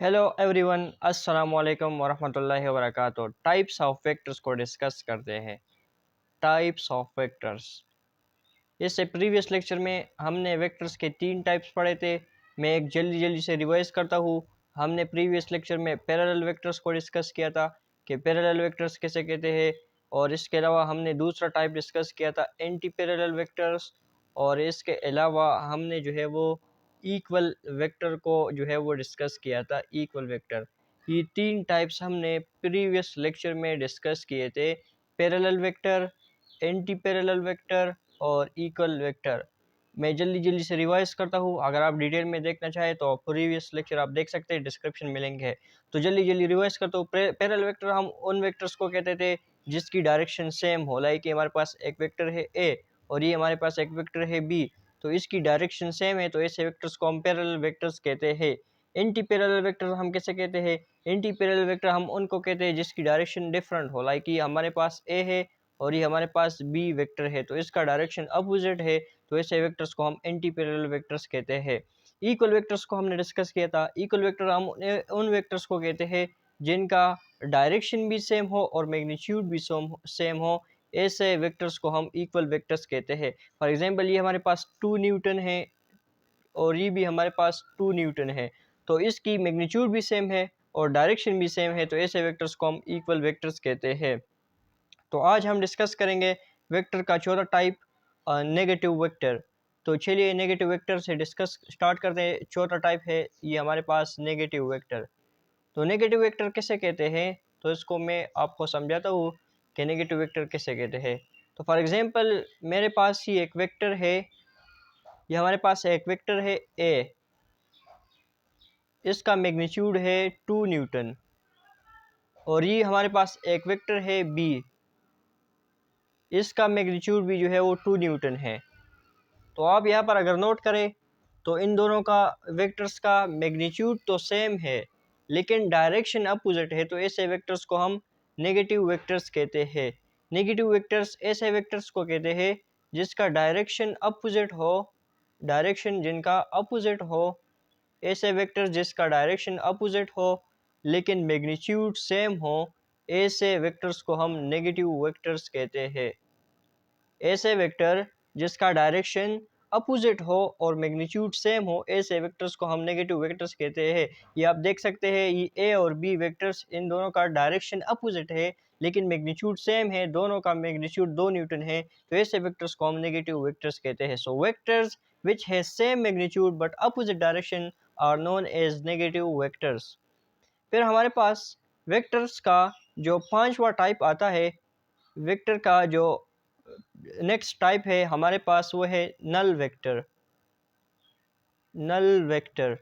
Hello everyone, अस्सलाम वालेकुम वरहमतुल्लाहि वबरकातुहू। टाइप्स ऑफ वेक्टर्स को डिस्कस करते हैं। Types of vectors. इससे प्रीवियस लेक्चर में हमने वेक्टर्स के 3 टाइप्स पढ़े थे। मैं एक जल्दी जल्दी से रिवाइज करता हूँ। हमने प्रीवियस लेक्चर में पैरेलल वेक्टर्स को डिस्कस किया था कि पैरेलल वेक्टर्स कैसे कहते हैं, और इसके अलावा हमने दूसरा टाइप डिस्कस किया था एंटी पैरेलल वेक्टर्स, और इसके अलावा हमने जो है वो इक्वल वेक्टर को जो है वो डिस्कस किया था। इक्वल वेक्टर, ये 3 टाइप्स हमने प्रीवियस लेक्चर में डिस्कस किए थे। Parallel vector, anti parallel vector और इक्वल वेक्टर। मैं जल्दी जल्दी से रिवाइज करता हूँ। अगर आप डिटेल में देखना चाहें तो प्रीवियस लेक्चर आप देख सकते हैं, डिस्क्रिप्शन में लिंक है। तो जल्दी जल्दी रिवाइज करता हूँ। पैरेलल वेक्टर हम उन वेक्टर्स को कहते थे जिसकी डायरेक्शन सेम हो। लाइक हमारे पास एक वेक्टर है ए और ये हमारे पास एक वेक्टर है बी, तो इसकी डायरेक्शन सेम है, तो ऐसे वेक्टर्स को हम पैरेलल वेक्टर्स कहते हैं। एंटी पैरेलल वेक्टर हम कैसे कहते हैं? एंटी पैरेलल वेक्टर हम उनको कहते हैं जिसकी डायरेक्शन डिफरेंट हो। लाइक ये हमारे पास ए है और ये हमारे पास बी वेक्टर है, तो इसका डायरेक्शन अपोजिट है, तो ऐसे वेक्टर्स को हम एंटी पैरेलल वेक्टर्स कहते हैं। इक्वल वेक्टर्स को हमने डिस्कस किया था। इक्वल वेक्टर हम उन वेक्टर्स को कहते हैं जिनका डायरेक्शन भी सेम हो और मैग्नीट्यूड भी सेम हो। ऐसे वेक्टर्स को हम इक्वल वेक्टर्स कहते हैं। फॉर एग्जांपल ये हमारे पास 2 न्यूटन है और ये भी हमारे पास 2 न्यूटन है, तो इसकी मैग्नीट्यूड भी सेम है और डायरेक्शन भी सेम है, तो ऐसे वेक्टर्स को हम इक्वल वेक्टर्स कहते हैं। तो आज हम डिस्कस करेंगे वेक्टर का चौथा टाइप, नेगेटिव वेक्टर। तो चलिए नेगेटिव वेक्टर से डिस्कस स्टार्ट करते हैं। चौथा टाइप है ये हमारे पास नेगेटिव वेक्टर। तो नेगेटिव वेक्टर कैसे कहते हैं, तो इसको मैं आपको समझाता हूँ कि नेगेटिव वेक्टर कैसे कहते हैं। तो फॉर एग्जांपल मेरे पास ही एक वेक्टर है, ये हमारे पास एक वेक्टर है ए, इसका मैग्नीट्यूड है 2 न्यूटन, और ये हमारे पास एक वेक्टर है बी, इसका मैग्नीट्यूड भी जो है वो 2 न्यूटन है। तो आप यहाँ पर अगर नोट करें तो इन दोनों का वेक्टर्स का मैग्नीट्यूड तो सेम है लेकिन डायरेक्शन अपोजिट है, तो ऐसे वेक्टर्स को हम नेगेटिव वेक्टर्स कहते हैं। नेगेटिव वेक्टर्स ऐसे वेक्टर्स को कहते हैं जिसका डायरेक्शन अपोजिट हो, डायरेक्शन जिनका अपोजिट हो। ऐसे वेक्टर्स जिसका डायरेक्शन अपोजिट हो लेकिन मैग्नीट्यूड सेम हो, ऐसे वेक्टर्स को हम नेगेटिव वेक्टर्स कहते हैं। ऐसे वेक्टर जिसका डायरेक्शन अपोजिट हो और मैग्नीट्यूड सेम हो, ऐसे वेक्टर्स को हम नेगेटिव वेक्टर्स कहते हैं। ये आप देख सकते हैं, ये ए और बी वेक्टर्स, इन दोनों का डायरेक्शन अपोजिट है लेकिन मैग्नीट्यूड सेम है, दोनों का मैग्नीट्यूड 2 न्यूटन है, तो ऐसे वेक्टर्स को हम नेगेटिव वेक्टर्स कहते हैं। So vectors which has same magnitude but opposite direction are known as negative vectors. फिर हमारे पास वेक्टर्स का जो पांचवा टाइप आता है, वेक्टर का जो नेक्स्ट टाइप है हमारे पास, वो है null vector. Null vector,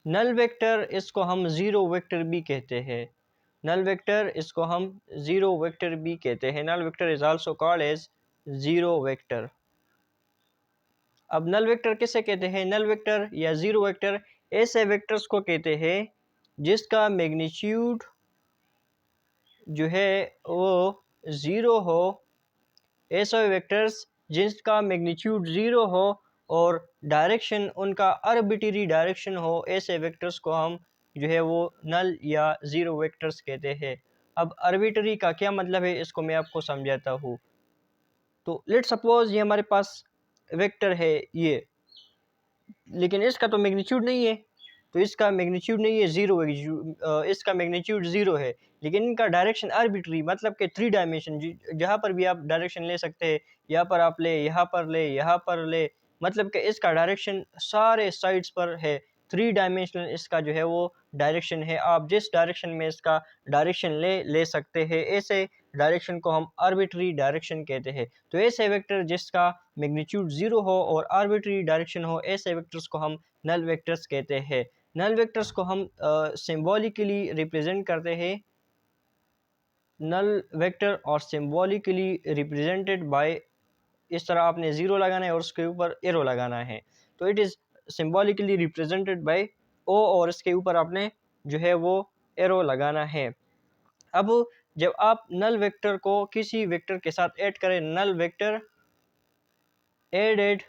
null vector इसको हम ज़ीरो वेक्टर भी कहते हैं। नल वेक्टर इसको हम ज़ीरो वेक्टर भी कहते हैं। Null vector is also called as zero vector. अब नल वेक्टर किसे कहते हैं? नल वेक्टर या ज़ीरो वेक्टर ऐसे वेक्टर्स को कहते हैं जिसका मैग्नीट्यूड जो है वो ज़ीरो हो। ऐसे वेक्टर्स जिसका मैग्नीट्यूड ज़ीरो हो और डायरेक्शन उनका आर्बिट्री डायरेक्शन हो, ऐसे वेक्टर्स को हम जो है वो नल या ज़ीरो वेक्टर्स कहते हैं। अब आर्बिट्री का क्या मतलब है, इसको मैं आपको समझाता हूँ। तो लेट सपोज ये हमारे पास वेक्टर है ये, लेकिन इसका तो मैग्नीट्यूड नहीं है, तो इसका मैग्नीट्यूड नहीं है, ज़ीरो है, इसका मैग्नीट्यूड ज़ीरो है, लेकिन इनका डायरेक्शन आर्बिट्री, मतलब कि 3 डायमेंशन, जहाँ पर भी आप डायरेक्शन ले सकते हैं, यहाँ पर आप ले, यहाँ पर ले, यहाँ पर ले, मतलब कि इसका डायरेक्शन सारे साइड्स पर है। 3 डायमेंशनल इसका जो है वो डायरेक्शन है। आप जिस डायरेक्शन में इसका डायरेक्शन ले सकते हैं, ऐसे डायरेक्शन को हम आर्बिट्री डायरेक्शन कहते हैं। तो ऐसे वेक्टर जिसका मैग्नीट्यूड ज़ीरो हो और आर्बिट्री डायरेक्शन हो, ऐसे वेक्टर्स को हम नल वेक्टर्स कहते हैं। नल वेक्टर्स को हम सिंबॉलिकली रिप्रेजेंट करते हैं। नल वेक्टर और सिंबॉलिकली रिप्रेजेंटेड बाय, इस तरह आपने ज़ीरो लगाना है और उसके ऊपर एरो लगाना है, तो it is symbolically represented by O, और इसके ऊपर आपने जो है वो एरो लगाना है। अब जब आप नल वेक्टर को किसी वेक्टर के साथ ऐड करें, null vector added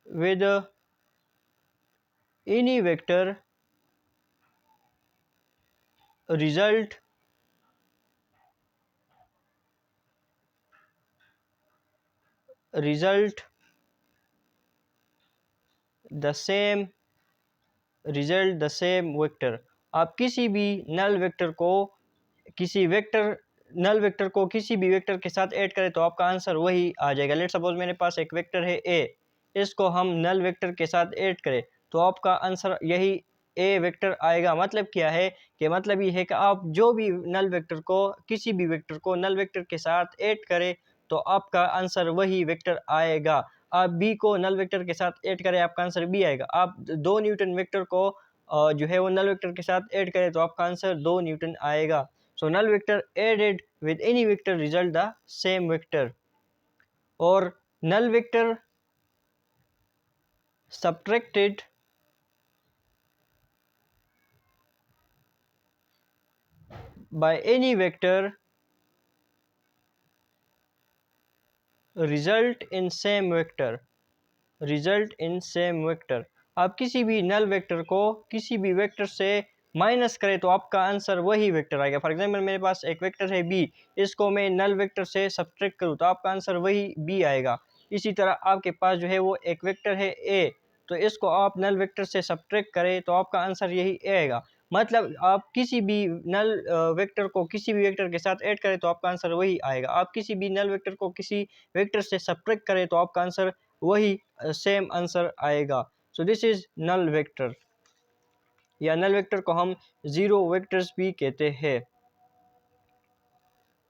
with any vector result the same result the same vector। आप किसी भी नल वेक्टर को किसी भी वेक्टर के साथ ऐड करें तो आपका आंसर वही आ जाएगा। लेट सपोज मेरे पास एक वेक्टर है ए, इसको हम नल वेक्टर के साथ ऐड करें तो आपका आंसर यही ए वेक्टर आएगा। मतलब क्या है कि मतलब ये है कि आप जो भी नल वेक्टर को किसी भी वेक्टर को नल वेक्टर के साथ ऐड करें तो आपका आंसर वही वेक्टर आएगा। आप बी को नल वेक्टर के साथ ऐड करें आपका आंसर बी आएगा। आप 2 न्यूटन वेक्टर को जो है वो नल वेक्टर के साथ ऐड करें तो आपका आंसर 2 न्यूटन आएगा। So null vector added with any vector result the same vector, or null vector subtracted by any vector result in same vector। आप किसी भी नल वेक्टर को किसी भी वेक्टर से माइनस करें तो आपका आंसर वही वेक्टर आएगा। फॉर एग्जांपल मेरे पास एक वेक्टर है बी, इसको मैं नल वेक्टर से सब्ट्रैक्ट करूँ तो आपका आंसर वही बी आएगा। इसी तरह आपके पास जो है वो एक वेक्टर है ए, तो इसको आप नल वेक्टर से सब्ट्रैक्ट करें तो आपका आंसर यही ए आएगा। मतलब आप किसी भी नल वेक्टर को किसी भी वेक्टर के साथ ऐड करें तो आपका आंसर वही आएगा। आप किसी भी नल वेक्टर को किसी वेक्टर से सब्ट्रैक्ट करें तो आपका आंसर वही सेम आंसर आएगा। So this is null vector, या नल वेक्टर को हम ज़ीरो वेक्टर्स भी कहते हैं।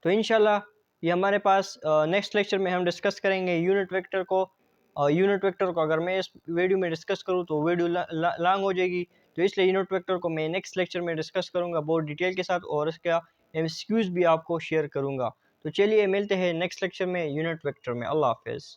तो इंशाल्लाह ये हमारे पास नेक्स्ट लेक्चर में हम डिस्कस करेंगे यूनिट वेक्टर को। यूनिट वेक्टर को अगर मैं इस वीडियो में डिस्कस करूँ तो वीडियो लॉन्ग हो जाएगी, तो इसलिए यूनिट वेक्टर को मैं नेक्स्ट लेक्चर में डिस्कस करूँगा बहुत डिटेल के साथ, और इसका एमसीक्यूज़ भी आपको शेयर करूँगा। तो चलिए मिलते हैं नेक्स्ट लेक्चर में यूनिट वेक्टर में। अल्लाह हाफिज़।